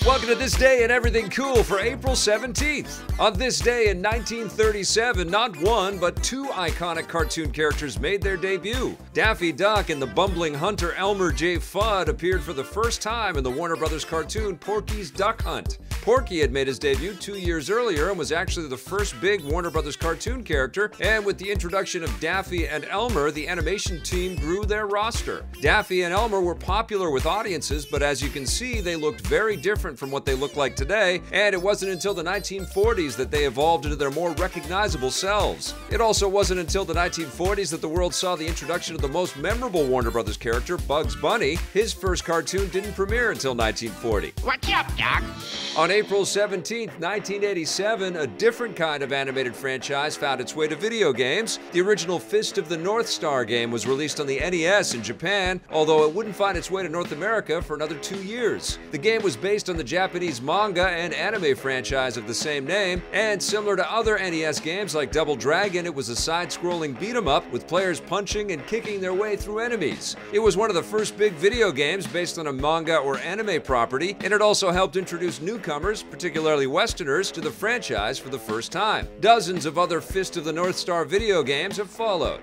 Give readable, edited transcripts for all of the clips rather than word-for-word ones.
Welcome to This Day and Everything Cool for April 17th. On this day in 1937, not one, but two iconic cartoon characters made their debut. Daffy Duck and the bumbling hunter Elmer J. Fudd appeared for the first time in the Warner Brothers cartoon Porky's Duck Hunt. Porky had made his debut 2 years earlier and was actually the first big Warner Brothers cartoon character, and with the introduction of Daffy and Elmer, the animation team grew their roster. Daffy and Elmer were popular with audiences, but as you can see, they looked very different from what they look like today, and it wasn't until the 1940s that they evolved into their more recognizable selves. It also wasn't until the 1940s that the world saw the introduction of the most memorable Warner Brothers character, Bugs Bunny. His first cartoon didn't premiere until 1940. What's up, Doc? On April 17, 1987, a different kind of animated franchise found its way to video games. The original Fist of the North Star game was released on the NES in Japan, although it wouldn't find its way to North America for another 2 years. The game was based on the Japanese manga and anime franchise of the same name, and similar to other NES games like Double Dragon, it was a side-scrolling beat-em-up with players punching and kicking their way through enemies. It was one of the first big video games based on a manga or anime property, and it also helped introduce newcomers, particularly Westerners, to the franchise for the first time. Dozens of other Fist of the North Star video games have followed.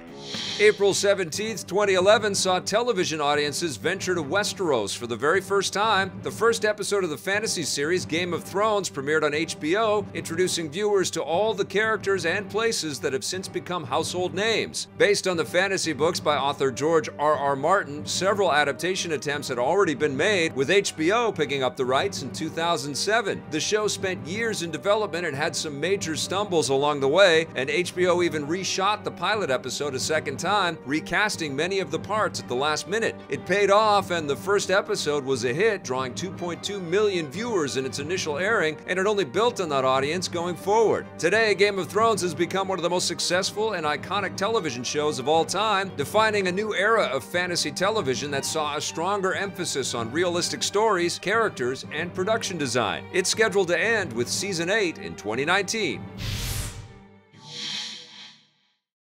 April 17, 2011 saw television audiences venture to Westeros for the very first time. The first episode of the fantasy series Game of Thrones premiered on HBO, introducing viewers to all the characters and places that have since become household names. Based on the fantasy books by author George R.R. Martin, several adaptation attempts had already been made, with HBO picking up the rights in 2007. The show spent years in development and had some major stumbles along the way, and HBO even reshot the pilot episode a second time, recasting many of the parts at the last minute. It paid off, and the first episode was a hit, drawing 2.2 million viewers in its initial airing, and it only built on that audience going forward. Today, Game of Thrones has become one of the most successful and iconic television shows of all time, defining a new era of fantasy television that saw a stronger emphasis on realistic stories, characters, and production design. It's scheduled to end with Season 8 in 2019.